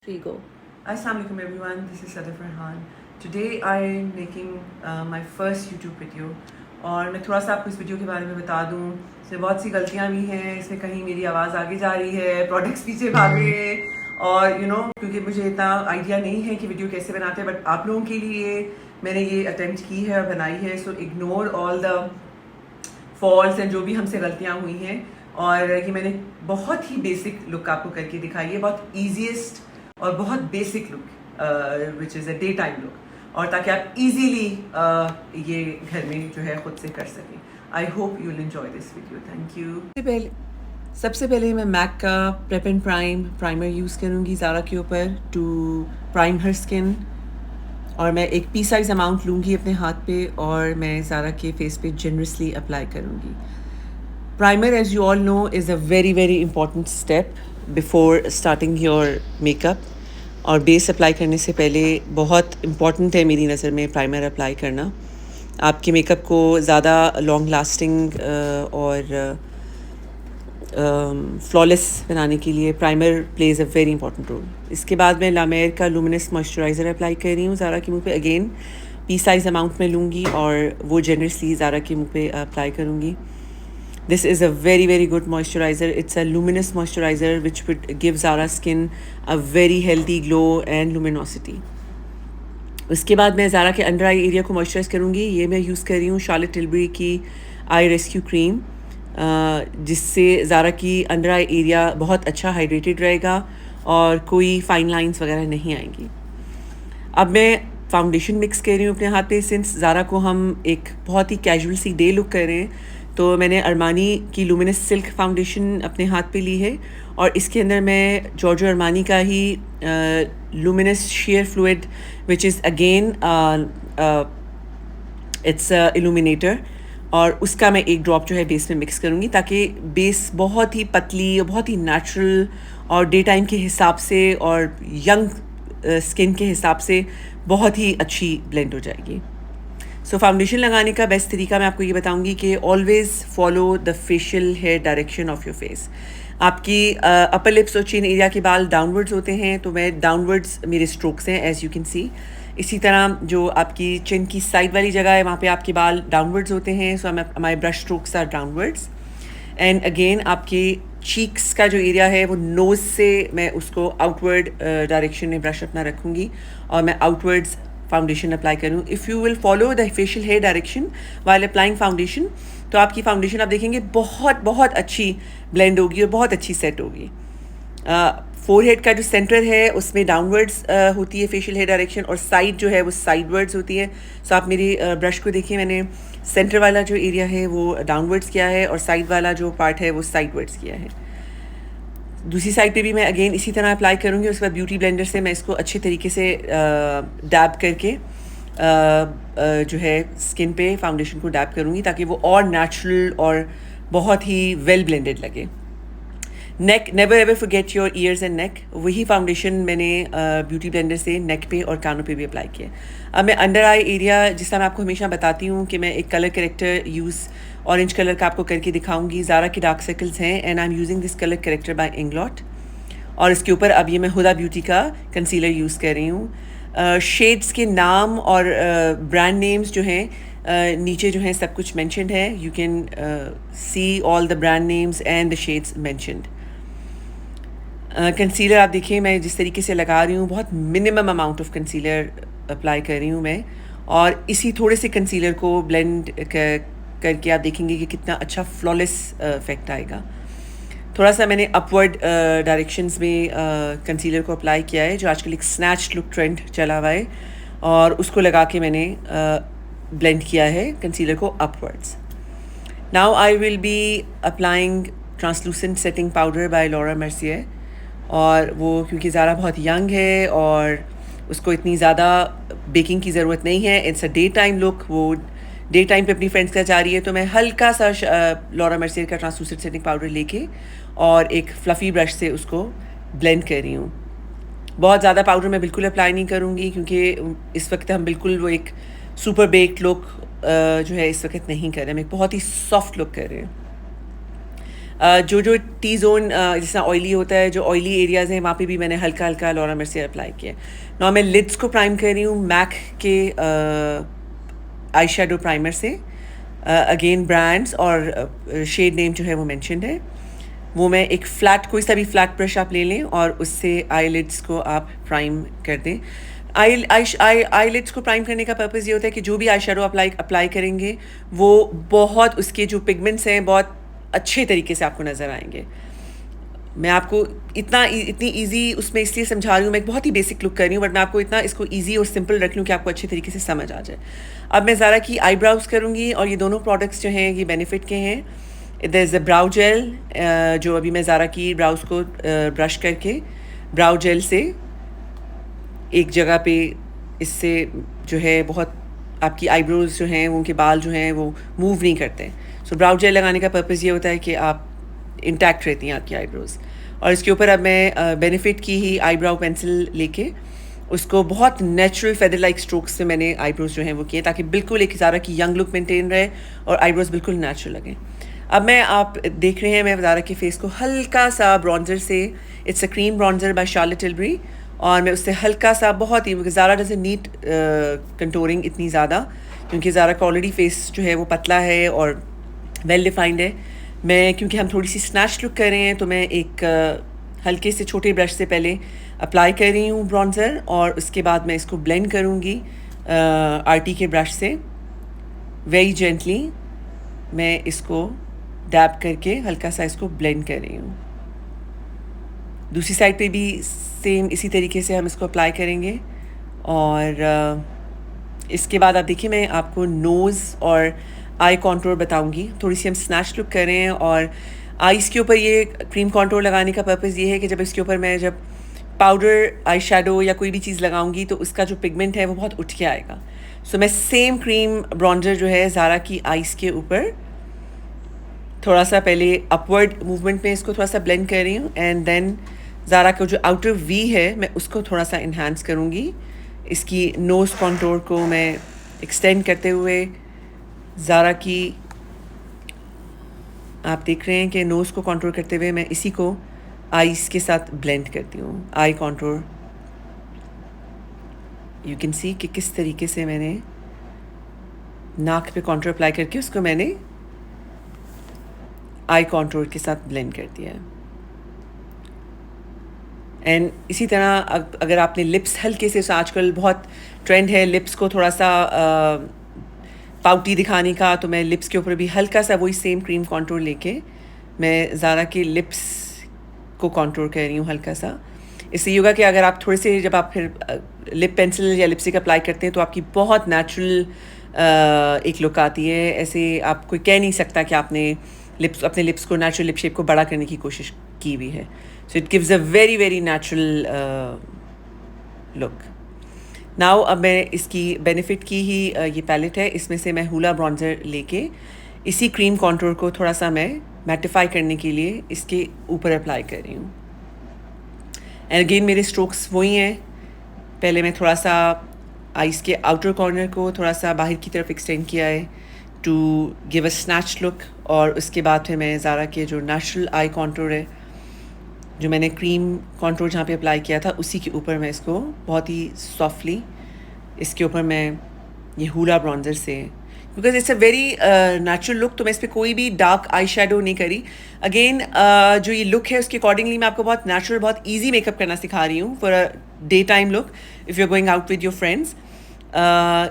Three go. Assalamualaikum everyone, this is Sadaf Farhan. Today I am making my first YouTube video और मैं थोड़ा सा आपको इस वीडियो के बारे में बता दूं। इसमें बहुत सी गलतियां भी हैं, इसमें कहीं मेरी आवाज़ आगे जा रही है, प्रोडक्ट्स पीछे भाग रहे हैं और क्योंकि मुझे इतना आइडिया नहीं है कि वीडियो कैसे बनाते हैं, बट आप लोगों के लिए मैंने ये अटेम्प्ट की है और बनाई है। So ignore all the faults and जो भी हमसे गलतियाँ हुई हैं। और ये मैंने बहुत ही बेसिक लुक आपको करके दिखाई है, बहुत ईजीएस्ट और बहुत basic look which is a day time look, और ताकि आप इजीली ये घर में जो है ख़ुद से कर सकें। I hope you will enjoy this video. Thank you. सबसे पहले मैं मैक का प्रेप एंड प्राइमर यूज़ करूँगी ज़ारा के ऊपर टू प्राइम हर स्किन, और मैं एक पी साइज़ अमाउंट लूँगी अपने हाथ पे और मैं ज़ारा के फेस पे जनरसली अप्लाई करूँगी। Primer, as you all know, is a very very important step before starting your makeup, और बेस अप्लाई करने से पहले बहुत इम्पॉर्टेंट है मेरी नज़र में प्राइमर अप्लाई करना। आपके मेकअप को ज़्यादा लॉन्ग लास्टिंग और फ्लॉलेस बनाने के लिए primer plays a very important role. इसके बाद मैं ला मेर का लुमिनस मॉइस्चराइज़र अप्लाई कर रही हूँ ज़ारा के मुंह पे। अगेन पी साइज़ अमाउंट में लूँगी और वो जनरसली ज़ारा के मुंह पे अप्लाई करूँगी। This is a very very good moisturizer. It's a luminous moisturizer which would give Zara skin a very healthy glow and luminosity. उसके बाद मैं ज़ारा के अंडर आई एरिया को मॉइस्चराइज़ करूँगी। ये मैं यूज़ कर रही हूँ शार्लेट टिलबरी की आई रेस्क्यू क्रीम, जिससे ज़ारा की अंडर आई एरिया बहुत अच्छा हाइड्रेटेड रहेगा और कोई फाइन लाइंस वगैरह नहीं आएंगी। अब मैं फाउंडेशन मिक्स कर रही हूँ अपने हाथ पे। सिंस ज़ारा को हम एक बहुत ही कैजुअल सी डे लुक कर रहे हैं, तो मैंने अरमानी की लुमिनस सिल्क फाउंडेशन अपने हाथ पे ली है, और इसके अंदर मैं जॉर्जो अरमानी का ही luminous share fluid which is again it's illuminator, और उसका मैं एक ड्रॉप जो है बेस में मिक्स करूँगी, ताकि बेस बहुत ही पतली और बहुत ही नेचुरल और डे टाइम के हिसाब से और यंग स्किन के हिसाब से बहुत ही अच्छी ब्लेंड हो जाएगी। सो फाउंडेशन लगाने का बेस्ट तरीका मैं आपको ये बताऊंगी कि always follow the facial hair direction of your face. आपकी अपर लिप्स और चिन एरिया के बाल डाउनवर्ड्स होते हैं, तो मैं डाउनवर्ड्स मेरे स्ट्रोक्स हैं एज यू कैन सी। इसी तरह जो आपकी चिन की साइड वाली जगह है वहाँ पे आपके बाल डाउनवर्ड्स होते हैं, so my brush strokes are downwards. And again आपके चीक्स का जो एरिया है वो नोज़ से मैं उसको आउटवर्ड डायरेक्शन में ब्रश अपना रखूँगी और मैं आउटवर्ड्स फाउंडेशन अप्लाई करूँ। If you will follow the facial hair direction while applying foundation, तो आपकी फाउंडेशन आप देखेंगे बहुत बहुत अच्छी ब्लेंड होगी और बहुत अच्छी सेट होगी। फोरहेड का जो सेंटर है उसमें डाउनवर्ड्स होती है फेशियल हेयर डायरेक्शन, और साइड जो है वो साइडवर्ड्स होती है। सो आप मेरी ब्रश को देखिए, मैंने सेंटर वाला जो एरिया है वो डाउनवर्ड्स किया है और साइड वाला जो पार्ट है वो साइडवर्ड्स किया है। दूसरी साइड पे भी मैं अगेन इसी तरह अप्लाई करूँगी। उसके बाद ब्यूटी ब्लेंडर से मैं इसको अच्छे तरीके से डैब करके जो है स्किन पे फाउंडेशन को डैब करूँगी, ताकि वो और नेचुरल और बहुत ही वेल ब्लेंडेड लगे। Neck, never ever forget your ears and neck. वही फाउंडेशन मैंने ब्यूटी ब्लेंडर से नेक पे और कानों पे भी अप्लाई किया। अब मैं अंडर आई एरिया, जिस तरह मैं आपको हमेशा बताती हूँ कि मैं एक colour corrector use orange colour का आपको करके दिखाऊंगी। ज़ारा के डार्क सर्कल्स हैं and I am using this colour corrector by Inglot, और इसके ऊपर अब ये मैं हुदा ब्यूटी का कंसीलर यूज़ कर रही हूँ। शेड्स के नाम और ब्रांड नेम्स जो हैं नीचे जो हैं सब कुछ मेंशन्ड है। You can see all the brand names and the shades mentioned. Concealer आप देखिए मैं जिस तरीके से लगा रही हूँ, बहुत minimum amount of concealer apply कर रही हूँ मैं, और इसी थोड़े से कंसीलर को ब्लेंड करके आप देखेंगे कि कितना अच्छा फ्लॉलेस इफेक्ट आएगा। थोड़ा सा मैंने अपवर्ड डायरेक्शंस में कंसीलर को अप्लाई किया है, जो आजकल एक स्नैच लुक ट्रेंड चला हुआ है, और उसको लगा के मैंने ब्लेंड किया है कंसीलर को upwards. Now I will be applying translucent setting powder by Laura Mercier, और वो क्योंकि ज़ारा बहुत यंग है और उसको इतनी ज़्यादा बेकिंग की ज़रूरत नहीं है, it's a day time look, वो डे टाइम पे अपनी फ्रेंड्स के साथ जा रही है, तो मैं हल्का सा लॉरा मर्सियर का ट्रांसलूसेंट सेटिंग पाउडर लेके और एक फ्लफ़ी ब्रश से उसको ब्लेंड कर रही हूँ। बहुत ज़्यादा पाउडर मैं बिल्कुल अप्लाई नहीं करूँगी, क्योंकि इस वक्त हम बिल्कुल वो एक सुपर बेक्ड लुक जो है इस वक्त नहीं कर रहे हैं, हम एक बहुत ही सॉफ्ट लुक कर रहे हैं। जो जो टी जोन जैसा ऑयली होता है, जो ऑयली एरियाज़ हैं वहाँ पे भी मैंने हल्का हल्का लॉरा मर्सियर अप्लाई किया है। नाउ मैं लिड्स को प्राइम कर रही हूँ मैक के आई शेडो प्राइमर से। अगेन ब्रांड्स और शेड नेम जो है वो मेंशन्ड है। वो मैं एक फ्लैट, कोई सा भी फ्लैट ब्रश आप ले लें और उससे आईलिड्स को आप प्राइम कर दें। आईलिड्स को प्राइम करने का पर्पज़ ये होता है कि जो भी आई शेडो अप्लाई करेंगे वो बहुत, उसके जो पिगमेंट्स हैं बहुत अच्छे तरीके से आपको नज़र आएंगे। मैं आपको इतनी इजी उसमें इसलिए समझा रही हूँ, मैं एक बहुत ही बेसिक लुक कर रही हूँ, बट मैं आपको इतना इसको इजी और सिंपल रख लूँ कि आपको अच्छे तरीके से समझ आ जाए। अब मैं ज़ारा की आईब्राउज करूँगी और ये दोनों प्रोडक्ट्स जो हैं ये बेनिफिट के हैं। There is a brow gel, जो अभी मैं ज़ारा की ब्राउज को ब्रश करके ब्राउ जेल से एक जगह पे, इससे जो है बहुत आपकी आईब्रोज जो हैं, उनके बाल जो हैं वो मूव नहीं करते। सो ब्राउ जेल लगाने का पर्पज़ ये होता है कि आप इंटैक्ट रहती हैं आपकी आईब्रोज। और इसके ऊपर अब मैं बेनिफिट की ही आईब्राउ पेंसिल लेके उसको बहुत नेचुरल फेदर लाइक स्ट्रोक्स से मैंने आईब्रोज जो हैं वो किए, ताकि बिल्कुल एक ज़ारा की यंग लुक मेंटेन रहे और आईब्रोज बिल्कुल नेचुरल लगें। अब मैं, आप देख रहे हैं, मैं ज़ारा के फेस को हल्का सा ब्रॉन्जर से, it's a cream bronzer by Charlotte Tilbury, और मैं उससे हल्का सा, बहुत ही, ज़ारा डजंट नीड कंटूरिंग इतनी ज़्यादा, क्योंकि ज़ारा का ऑलरेडी फेस जो है वो पतला है और वेल डिफाइंड है। मैं, क्योंकि हम थोड़ी सी स्नैच लुक कर रहे हैं, तो मैं एक हल्के से छोटे ब्रश से पहले अप्लाई कर रही हूँ ब्रॉन्ज़र, और उसके बाद मैं इसको ब्लेंड करूँगी आरटी के ब्रश से। वेरी जेंटली मैं इसको डैब करके हल्का सा इसको ब्लेंड कर रही हूँ। दूसरी साइड पे भी सेम इसी तरीके से हम इसको अप्लाई करेंगे। और इसके बाद आप देखिए, मैं आपको नोज़ और आई कॉन्टोर बताऊंगी। थोड़ी सी हम स्नैच लुक कर रहे हैं, और आईज़ के ऊपर ये क्रीम कॉन्टोर लगाने का पर्पज़ ये है कि जब इसके ऊपर मैं जब पाउडर आई शेडो या कोई भी चीज़ लगाऊंगी तो उसका जो पिगमेंट है वो बहुत उठ के आएगा। सो मैं सेम क्रीम ब्रॉन्जर जो है ज़ारा की आईज़ के ऊपर थोड़ा सा पहले अपवर्ड मूवमेंट में इसको थोड़ा सा ब्लेंड कर रही हूँ, एंड देन ज़ारा का जो आउटर वी है मैं उसको थोड़ा सा इन्हांस करूँगी। इसकी नोज़ कॉन्टोर को मैं एक्सटेंड करते हुए ज़ारा की, आप देख रहे हैं कि नोज़ को कॉन्टोर करते हुए मैं इसी को आईज़ के साथ ब्लेंड करती हूँ। आई कॉन्टोर, यू कैन सी कि किस तरीके से मैंने नाक पे कॉन्टोर अप्लाई करके उसको मैंने आई कॉन्टोर के साथ ब्लेंड कर दिया है। एंड इसी तरह अगर आपने लिप्स हल्के से, आजकल बहुत ट्रेंड है लिप्स को थोड़ा सा पाउटी दिखाने का, तो मैं लिप्स के ऊपर भी हल्का सा वही सेम क्रीम कॉन्टोर लेके मैं ज़ारा के लिप्स को कॉन्टोर कर रही हूँ हल्का सा। इससे ये होगा कि अगर आप थोड़े से, जब आप फिर लिप पेंसिल या लिपस्टिक अप्लाई करते हैं तो आपकी बहुत नेचुरल एक लुक आती है। ऐसे आप कोई कह नहीं सकता कि आपने अपने लिप्स को, नेचुरल लिप शेप को बड़ा करने की कोशिश की हुई है। So it gives a very very natural look. Now अब मैं इसकी बेनिफिट की ही ये पैलेट है, इसमें से मैं हूला ब्रॉन्जर लेके इसी क्रीम कॉन्टोर को थोड़ा सा मैं मैटिफाई करने के लिए इसके ऊपर अप्लाई कर रही हूँ। एंड अगेन मेरे स्ट्रोक्स वही हैं। पहले मैं थोड़ा सा आईज के आउटर कॉर्नर को थोड़ा सा बाहर की तरफ एक्सटेंड किया है to give a snatch look, और उसके बाद फिर मैं ज़ारा के जो नेचुरल आई कॉन्टोर है, जो मैंने क्रीम कॉन्टोर जहाँ पे अप्लाई किया था, उसी के ऊपर मैं इसको बहुत ही सॉफ्टली, इसके ऊपर मैं ये हूला ब्रॉन्जर से, because it's a very natural look, तो मैं इस पर कोई भी डार्क आई शेडो नहीं करी। अगेन जो ये लुक है उसके अकॉर्डिंगली मैं आपको बहुत नेचुरल, बहुत ईजी मेकअप करना सिखा रही हूँ for a day time look if you are going out with your friends.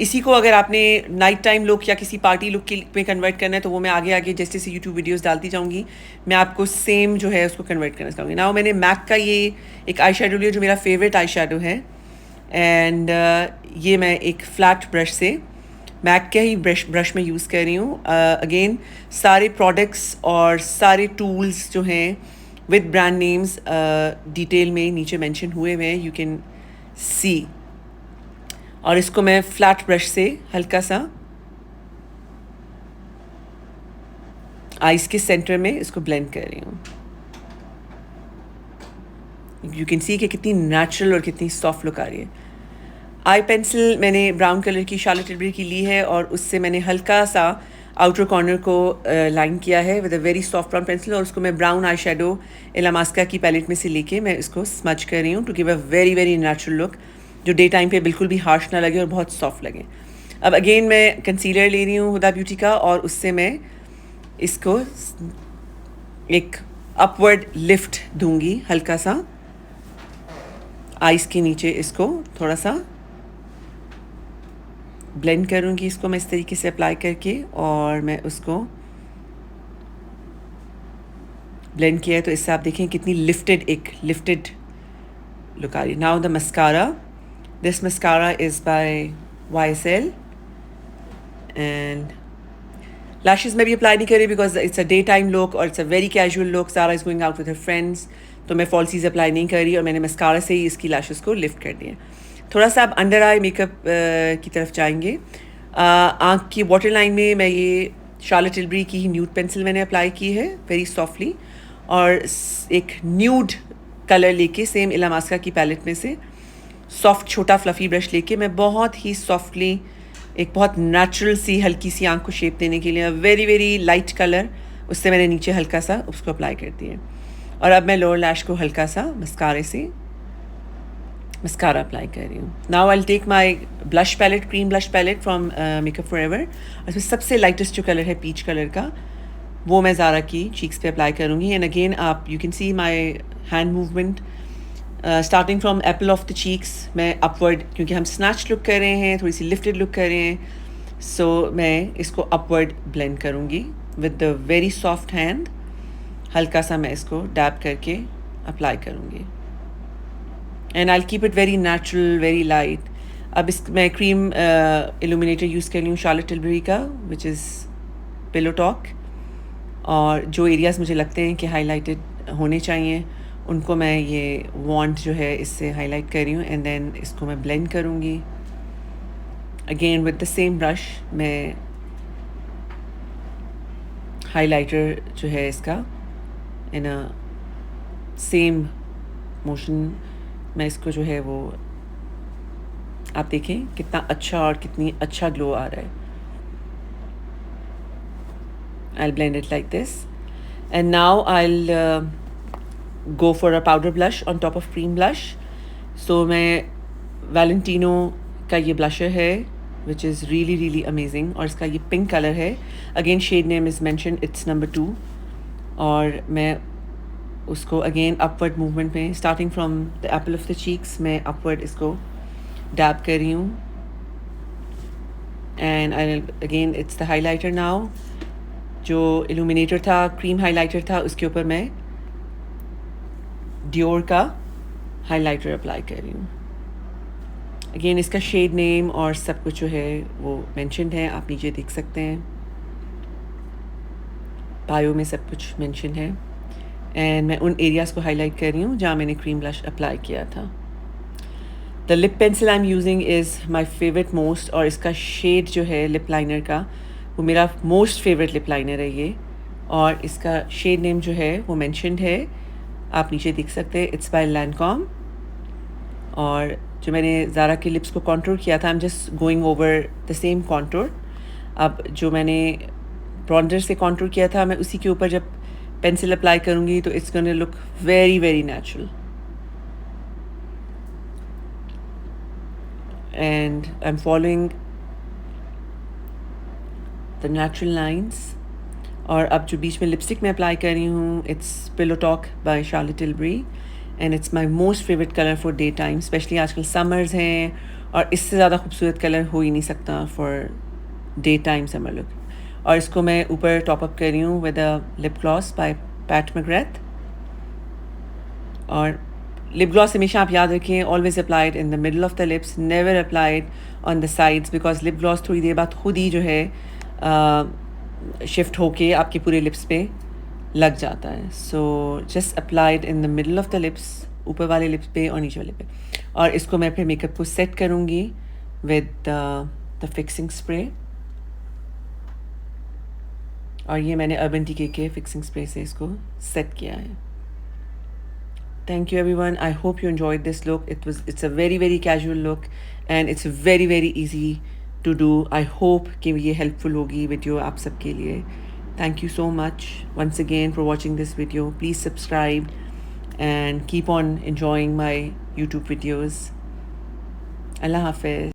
इसी को अगर आपने नाइट टाइम लुक या किसी पार्टी लुक के में कन्वर्ट करना है तो वो मैं आगे आगे जैसे जैसे यूट्यूब वीडियोस डालती जाऊंगी, मैं आपको सेम जो है उसको कन्वर्ट करना सिखाऊंगी। नाउ मैंने मैक का ये एक आई शेडो लिया जो मेरा फेवरेट आई शेडो है, एंड ये मैं एक फ्लैट ब्रश से, मैक का ही ब्रश में यूज़ कर रही हूँ। अगेन सारे प्रोडक्ट्स और सारे टूल्स जो हैं विद ब्रांड नेम्स डिटेल में नीचे मेंशन हुए हुए हैं, यू कैन सी। और इसको मैं फ्लैट ब्रश से हल्का सा आईज के सेंटर में इसको ब्लेंड कर रही हूँ। यू कैन सी कि कितनी नेचुरल और कितनी सॉफ्ट लुक आ रही है। आई पेंसिल मैंने ब्राउन कलर की शार्लेट टिलबरी की ली है, और उससे मैंने हल्का सा आउटर कॉर्नर को लाइन किया है with a very soft brown pencil, और उसको मैं ब्राउन आई शेडो इलामास्का की पैलेट में से लेके मैं इसको स्मच कर रही हूँ to give a very very natural look, जो डे टाइम पे बिल्कुल भी हार्श ना लगे और बहुत सॉफ्ट लगे। अब अगेन मैं कंसीलर ले रही हूँ हुदा ब्यूटी का, और उससे मैं इसको एक अपवर्ड लिफ्ट दूंगी हल्का सा आइस के नीचे, इसको थोड़ा सा ब्लेंड करूँगी इसको मैं इस तरीके से अप्लाई करके, और मैं उसको ब्लेंड किया है तो इससे आप देखें कितनी एक लिफ्टेड लुक आ रही है। Now the mascara, this mascara is by YSL, and lashes में भी अप्लाई नहीं करी because it's a day time look और it's a very casual look. Sara is going out with her friends, तो मैं फॉल्सीज अप्लाई नहीं करी और मैंने मस्कारा से ही इसकी लैशेस को लिफ्ट कर दिया। थोड़ा सा आप अंडर आई मेकअप की तरफ जाएंगे। आँख की वाटर लाइन में मैं ये शार्लेट टिलबरी की ही न्यूड पेंसिल मैंने अप्लाई की है वेरी सॉफ्टली, और एक न्यूड कलर लेके सेम इलामास्का की पैलेट में से सॉफ्ट छोटा फ्लफ़ी ब्रश लेके मैं बहुत ही सॉफ्टली एक बहुत नेचुरल सी हल्की सी आँख को शेप देने के लिए वेरी वेरी लाइट कलर उससे मैंने नीचे हल्का सा उसको अप्लाई कर दिया। और अब मैं लोअर लैश को हल्का सा मस्कारे से मस्कारा अप्लाई कर रही हूँ। Now I take my blush palette, cream blush palette from makeup forever, और इसमें सबसे लाइटेस्ट जो कलर है पीच कलर का, वो मैं ज़ारा की चीक्स पे अप्लाई करूँगी। एंड अगेन आप you can see my hand movement starting from Apple of the cheeks, मैं अपवर्ड, क्योंकि हम स्नैच लुक कर रहे हैं, थोड़ी सी लिफ्टेड लुक कर रहे हैं, सो मैं इसको अपवर्ड ब्लेंड करूँगी with the very soft hand. हल्का सा मैं इसको डैब करके अप्लाई करूँगी and I keep it very natural very light. अब इस मैं क्रीम इल्यूमिनेटर यूज़ कर रही हूँ शार्लेट टिलबरी का, विच इज़ पिलो टॉक, और जो एरियाज़ मुझे लगते हैं कि हाईलाइटेड होने चाहिए उनको मैं ये वॉन्ट जो है इससे हाईलाइट कर रही हूँ, एंड देन इसको मैं ब्लेंड करूँगी again with the same brush. मैं हाइलाइटर जो है इसका इन अ सेम मोशन मैं इसको जो है वो आप देखें कितना अच्छा और कितनी अच्छा ग्लो आ रहा है। I'll blend it like this, and now I'll go for a powder blush on top of cream blush. So मैं Valentino का ये blusher है which is really really amazing, और इसका ये pink color है, again shade name is mentioned, it's number 2, और मैं उसको again upward movement में starting from the apple of the cheeks मैं upward इसको dab कर रही हूँ, and I'll again it's the highlighter now, जो इल्यूमिनेटर था क्रीम हाइलाइटर था उसके ऊपर मैं डियोर का हाइलाइटर अप्लाई कर रही हूँ। अगेन इसका शेड नेम और सब कुछ जो है वो मेंशन्ड है, आप नीचे देख सकते हैं, बायो में सब कुछ मेंशन है, एंड मैं उन एरियाज़ को हाईलाइट कर रही हूँ जहाँ मैंने क्रीम ब्लश अप्लाई किया था। The lip pencil I am using is my favourite most, और इसका शेड जो है लिप लाइनर का वो मेरा मोस्ट फेवरेट लिप लाइनर है ये, और इसका शेड नेम जो है वो मेंशन्ड है, आप नीचे देख सकते हैं, इट्स बाय लैंकॉम। और जो मैंने ज़ारा के लिप्स को कॉन्टूर किया था, I am just going over the same contour. अब जो मैंने ब्रॉन्जर से कॉन्टूर किया था मैं उसी के ऊपर जब पेंसिल अप्लाई करूँगी तो it's gonna look very very natural, and I am following the natural lines. और अब जो बीच में लिपस्टिक में अप्लाई कर रही हूँ it's pillow talk bye Charlotte Tilbury, and it's my most favourite colour for day time, specially आजकल summers हैं और इससे ज़्यादा खूबसूरत कलर हो ही नहीं सकता for day time summer look. और इसको मैं ऊपर टॉप अप कर रही हूँ with a lip gloss by Pat McGrath. और लिप ग्लॉस हमेशा आप याद रखें, always applied in the middle of the lips, never applied on the sides, because lip gloss थोड़ी देर बाद खुद ही जो है शिफ्ट होके आपके पूरे लिप्स पे लग जाता है। So just applied in the middle of the lips, ऊपर वाले लिप्स पे और नीचे वाले पे। और इसको मैं फिर मेकअप को सेट करूँगी विद द फिक्सिंग स्प्रे, और ये मैंने अर्बन टीके के फिक्सिंग स्प्रे से इसको सेट किया है। Thank you everyone. I hope you enjoyed this look. It's a very very casual look, and it's very very easy to do. I hope कि ये हेल्पफुल होगी वीडियो आप सबके लिए. Thank you so much once again for watching this video. Please subscribe and keep on enjoying my YouTube videos. Allah Hafiz.